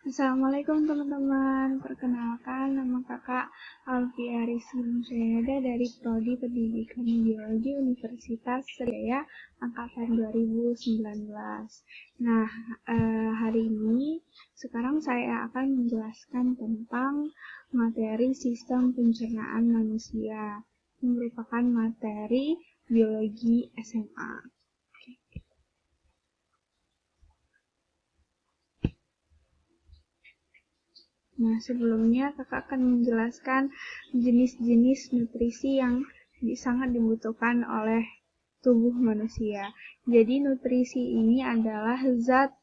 Assalamualaikum teman-teman, perkenalkan nama kakak Alfia Rizky Musyada dari Prodi Pendidikan Biologi Universitas Sriwijaya Angkatan 2019. Nah, hari ini sekarang saya akan menjelaskan tentang materi sistem pencernaan manusia, yang merupakan materi biologi SMA. Nah, sebelumnya kakak akan menjelaskan jenis-jenis nutrisi yang sangat dibutuhkan oleh tubuh manusia. Jadi, nutrisi ini adalah zat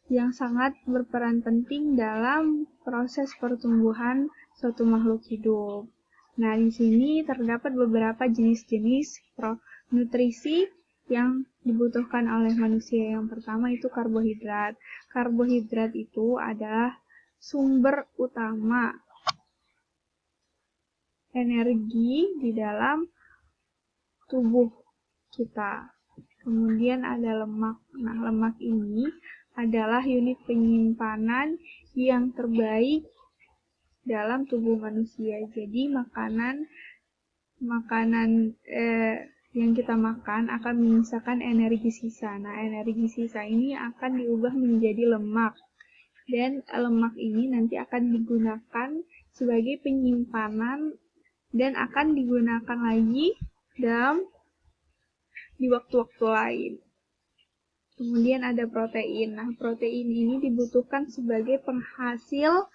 yang sangat berperan penting dalam proses pertumbuhan suatu makhluk hidup. Nah, di sini terdapat beberapa jenis-jenis nutrisi yang dibutuhkan oleh manusia. Yang pertama itu karbohidrat. Karbohidrat itu adalah sumber utama energi di dalam tubuh kita. Kemudian ada lemak. Nah, lemak ini adalah unit penyimpanan yang terbaik dalam tubuh manusia. Jadi makanan yang kita makan akan menyisakan energi sisa. Nah, energi sisa ini akan diubah menjadi lemak. Dan lemak ini nanti akan digunakan sebagai penyimpanan dan akan digunakan lagi di waktu-waktu lain. Kemudian ada protein. Nah, protein ini dibutuhkan sebagai penghasil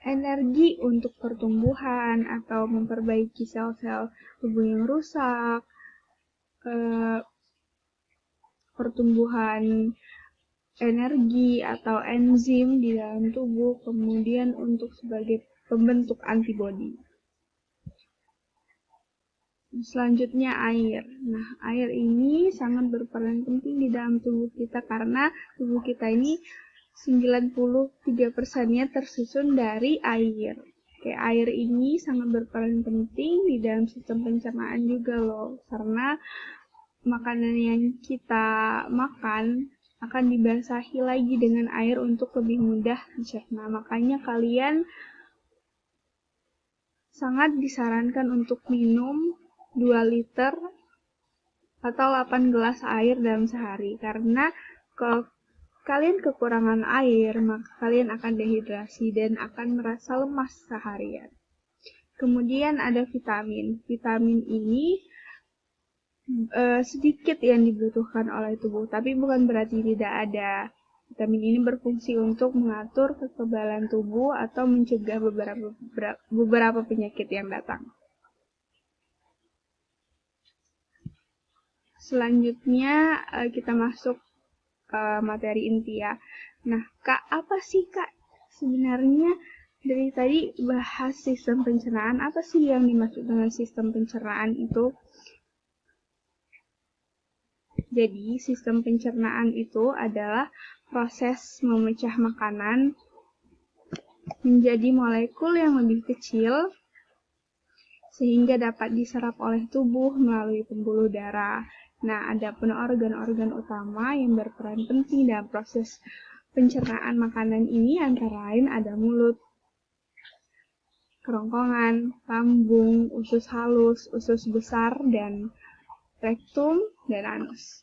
energi untuk pertumbuhan atau memperbaiki sel-sel tubuh yang rusak, pertumbuhan energi atau enzim di dalam tubuh, kemudian untuk sebagai pembentuk antibodi. Selanjutnya air. Nah, air ini sangat berperan penting di dalam tubuh kita karena tubuh kita ini 93%-nya tersusun dari air. Oke, air ini sangat berperan penting di dalam sistem pencernaan juga loh, karena makanan yang kita makan akan dibasahi lagi dengan air untuk lebih mudah dicerna. Makanya kalian sangat disarankan untuk minum 2 liter atau 8 gelas air dalam sehari. Karena kalau kalian kekurangan air, maka kalian akan dehidrasi dan akan merasa lemas seharian. Kemudian ada vitamin. Vitamin ini sedikit yang dibutuhkan oleh tubuh, tapi bukan berarti tidak ada. Vitamin ini berfungsi untuk mengatur kekebalan tubuh atau mencegah beberapa penyakit yang datang. Selanjutnya kita masuk ke materi inti ya. Nah, Kak, apa sih Kak sebenarnya dari tadi bahas sistem pencernaan, apa sih yang dimaksud dengan sistem pencernaan itu? Jadi, sistem pencernaan itu adalah proses memecah makanan menjadi molekul yang lebih kecil sehingga dapat diserap oleh tubuh melalui pembuluh darah. Nah, ada pun organ-organ utama yang berperan penting dalam proses pencernaan makanan ini antara lain ada mulut, kerongkongan, lambung, usus halus, usus besar, dan rektum dan anus.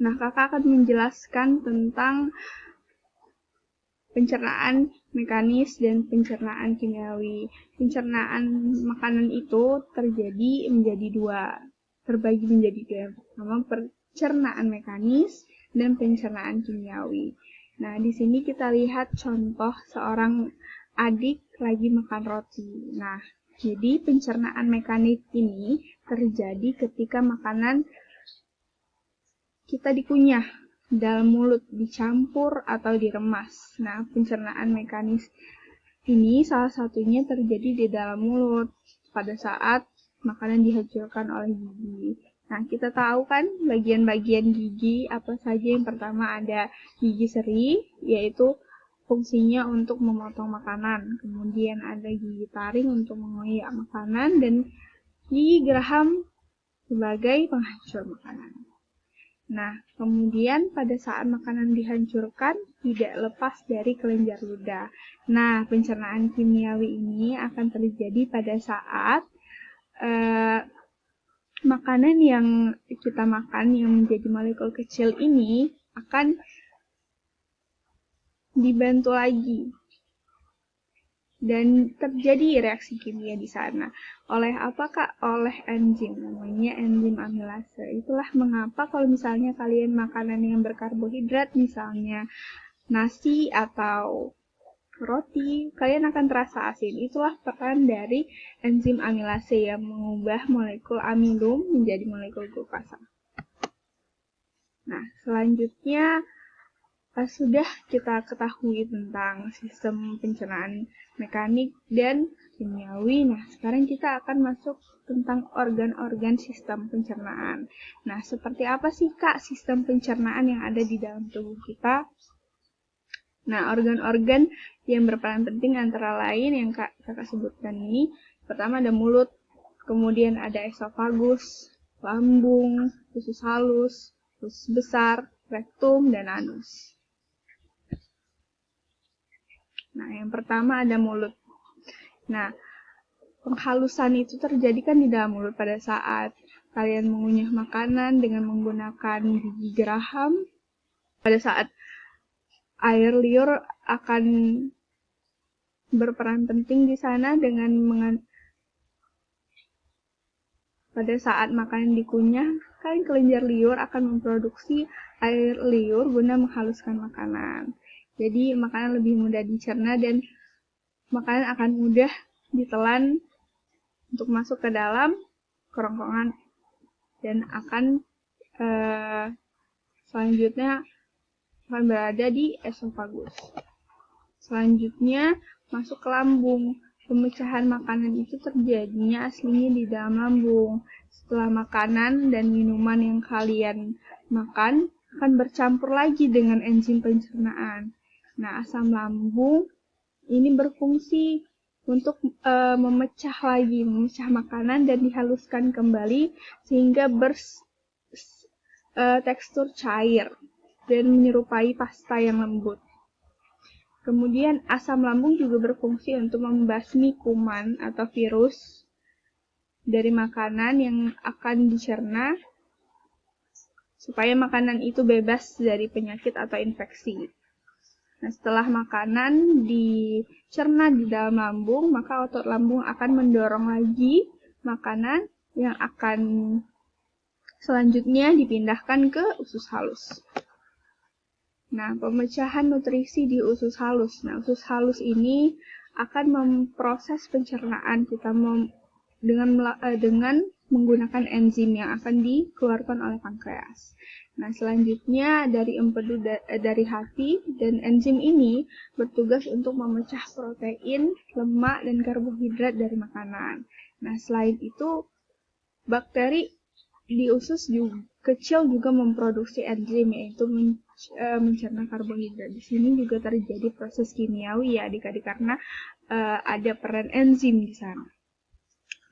Nah, kakak akan menjelaskan tentang pencernaan mekanis dan pencernaan kimiawi. Pencernaan makanan itu terbagi menjadi dua. Pertama, pencernaan mekanis dan pencernaan kimiawi. Nah, di sini kita lihat contoh seorang adik lagi makan roti. Nah, jadi pencernaan mekanis ini terjadi ketika makanan kita dikunyah dalam mulut, dicampur atau diremas. Nah, pencernaan mekanis ini salah satunya terjadi di dalam mulut pada saat makanan dihancurkan oleh gigi. Nah, kita tahu kan bagian-bagian gigi apa saja. Yang pertama ada gigi seri, yaitu fungsinya untuk memotong makanan. Kemudian ada gigi taring untuk mengoyak makanan, dan gigi geraham sebagai penghancur makanan. Nah, kemudian pada saat makanan dihancurkan tidak lepas dari kelenjar ludah. Nah, pencernaan kimiawi ini akan terjadi pada saat makanan yang kita makan yang menjadi molekul kecil ini akan dibantu lagi dan terjadi reaksi kimia di sana. Oleh apa Kak? Oleh enzim, namanya enzim amilase. Itulah mengapa kalau misalnya kalian makanan yang berkarbohidrat, misalnya nasi atau roti, kalian akan terasa asin. Itulah peran dari enzim amilase yang mengubah molekul amilum menjadi molekul glukasa. Nah, selanjutnya sudah kita ketahui tentang sistem pencernaan mekanik dan kimiawi. Nah, sekarang kita akan masuk tentang organ-organ sistem pencernaan. Nah, seperti apa sih Kak sistem pencernaan yang ada di dalam tubuh kita? Nah, organ-organ yang berperan penting antara lain yang Kakak sebutkan ini, pertama ada mulut, kemudian ada esofagus, lambung, usus halus, usus besar, rektum, dan anus. Nah, yang pertama ada mulut. Nah, penghalusan itu terjadi kan di dalam mulut pada saat kalian mengunyah makanan dengan menggunakan gigi geraham. Pada saat air liur akan berperan penting di sana dengan pada saat makanan dikunyah, kan kelenjar liur akan memproduksi air liur guna menghaluskan makanan. Jadi makanan lebih mudah dicerna dan makanan akan mudah ditelan untuk masuk ke dalam kerongkongan dan akan selanjutnya akan berada di esofagus. Selanjutnya masuk ke lambung. Pemecahan makanan itu terjadinya aslinya di dalam lambung. Setelah makanan dan minuman yang kalian makan akan bercampur lagi dengan enzim pencernaan. Nah, asam lambung ini berfungsi untuk memecah makanan dan dihaluskan kembali sehingga tekstur cair dan menyerupai pasta yang lembut. Kemudian asam lambung juga berfungsi untuk membasmi kuman atau virus dari makanan yang akan dicerna supaya makanan itu bebas dari penyakit atau infeksi. Nah, setelah makanan dicerna di dalam lambung, maka otot lambung akan mendorong lagi makanan yang akan selanjutnya dipindahkan ke usus halus. Nah, pemecahan nutrisi di usus halus. Nah, usus halus ini akan memproses pencernaan kita dengan menggunakan enzim yang akan dikeluarkan oleh pankreas. Nah, selanjutnya dari empedu dari hati, dan enzim ini bertugas untuk memecah protein, lemak, dan karbohidrat dari makanan. Nah, selain itu, bakteri di usus kecil juga memproduksi enzim, yaitu mencerna karbohidrat. Di sini juga terjadi proses kimiawi ya adik-adik, karena ada peran enzim di sana.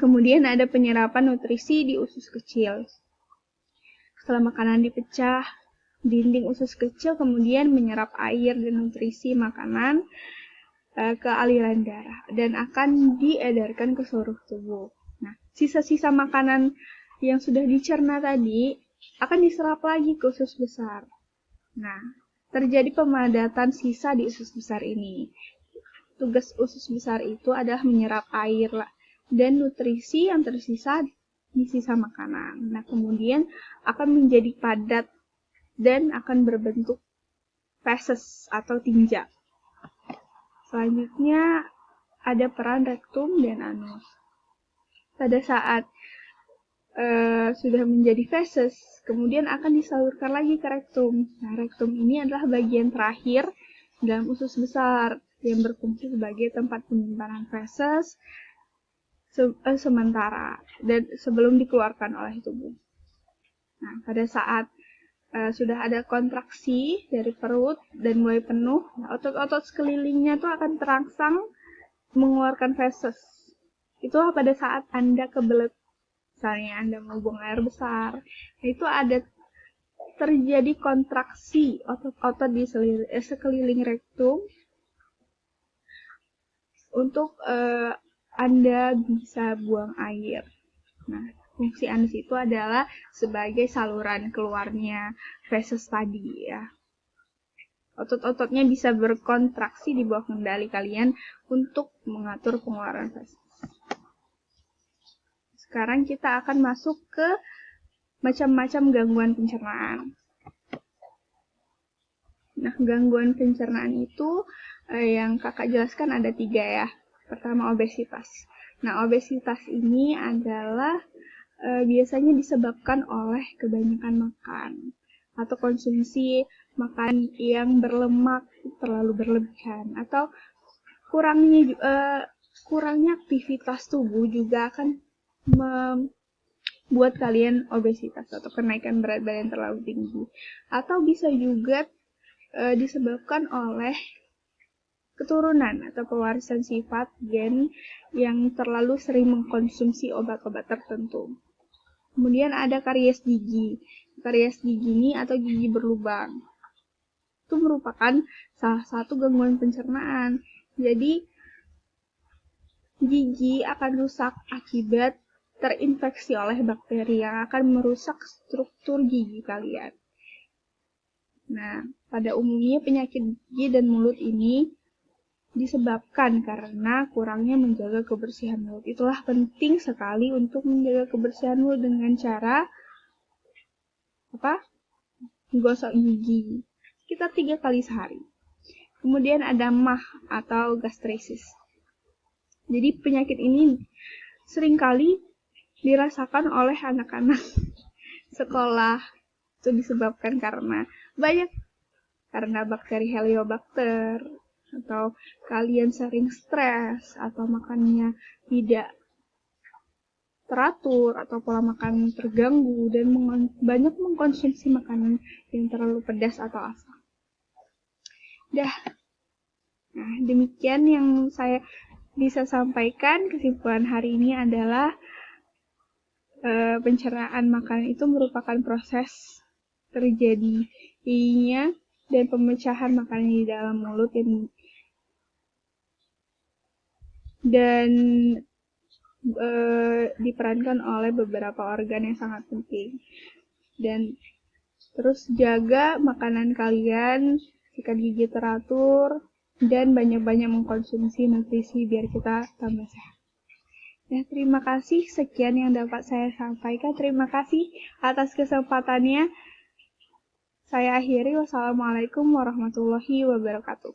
Kemudian ada penyerapan nutrisi di usus kecil. Setelah makanan dipecah, dinding usus kecil kemudian menyerap air dan nutrisi makanan ke aliran darah dan akan diedarkan ke seluruh tubuh. Nah, sisa-sisa makanan yang sudah dicerna tadi akan diserap lagi ke usus besar. Nah, terjadi pemadatan sisa di usus besar ini. Tugas usus besar itu adalah menyerap air dan nutrisi yang tersisa di sisa makanan. Nah, kemudian akan menjadi padat dan akan berbentuk feses atau tinja. Selanjutnya ada peran rektum dan anus. Pada saat sudah menjadi feses, kemudian akan disalurkan lagi ke rektum. Nah, rektum ini adalah bagian terakhir dalam usus besar yang berfungsi sebagai tempat penyimpanan feses sementara dan sebelum dikeluarkan oleh tubuh. Nah, pada saat sudah ada kontraksi dari perut dan mulai penuh, nah, otot-otot sekelilingnya tuh akan terangsang mengeluarkan feses. Itulah pada saat Anda kebelet Misalnya Anda mau buang air besar, itu ada terjadi kontraksi otot-otot di sekeliling rektum untuk Anda bisa buang air. Nah, fungsi anus itu adalah sebagai saluran keluarnya feses tadi ya. Otot-ototnya bisa berkontraksi di bawah kendali kalian untuk mengatur pengeluaran feses. Sekarang kita akan masuk ke macam-macam gangguan pencernaan. Nah, gangguan pencernaan itu yang kakak jelaskan ada 3 ya. Pertama, obesitas. Nah, obesitas ini adalah biasanya disebabkan oleh kebanyakan makan atau konsumsi makan yang berlemak terlalu berlebihan, atau kurangnya aktivitas tubuh juga akan membuat kalian obesitas atau kenaikan berat badan terlalu tinggi. Atau bisa juga disebabkan oleh keturunan atau pewarisan sifat gen yang terlalu sering mengkonsumsi obat-obat tertentu. Kemudian ada karies gigi. Karies gigi ini atau gigi berlubang itu merupakan salah satu gangguan pencernaan. Jadi gigi akan rusak akibat terinfeksi oleh bakteri yang akan merusak struktur gigi kalian. Nah, pada umumnya penyakit gigi dan mulut ini disebabkan karena kurangnya menjaga kebersihan mulut. Itulah penting sekali untuk menjaga kebersihan mulut dengan cara gosok gigi sekitar 3 kali sehari. Kemudian ada MAH atau gastritis. Jadi penyakit ini seringkali dirasakan oleh anak-anak sekolah. Itu disebabkan karena bakteri Heliobacter, atau kalian sering stres, atau makannya tidak teratur, atau pola makan terganggu, dan banyak mengkonsumsi makanan yang terlalu pedas atau asam. Nah, demikian yang saya bisa sampaikan. Kesimpulan hari ini adalah pencernaan makanan itu merupakan proses terjadinya dan pemecahan makanan di dalam mulut dan diperankan oleh beberapa organ yang sangat penting. Dan terus jaga makanan kalian, sikat gigi teratur, dan banyak-banyak mengkonsumsi nutrisi biar kita tambah sehat. Nah, terima kasih. Sekian yang dapat saya sampaikan. Terima kasih atas kesempatannya. Saya akhiri. Wassalamualaikum warahmatullahi wabarakatuh.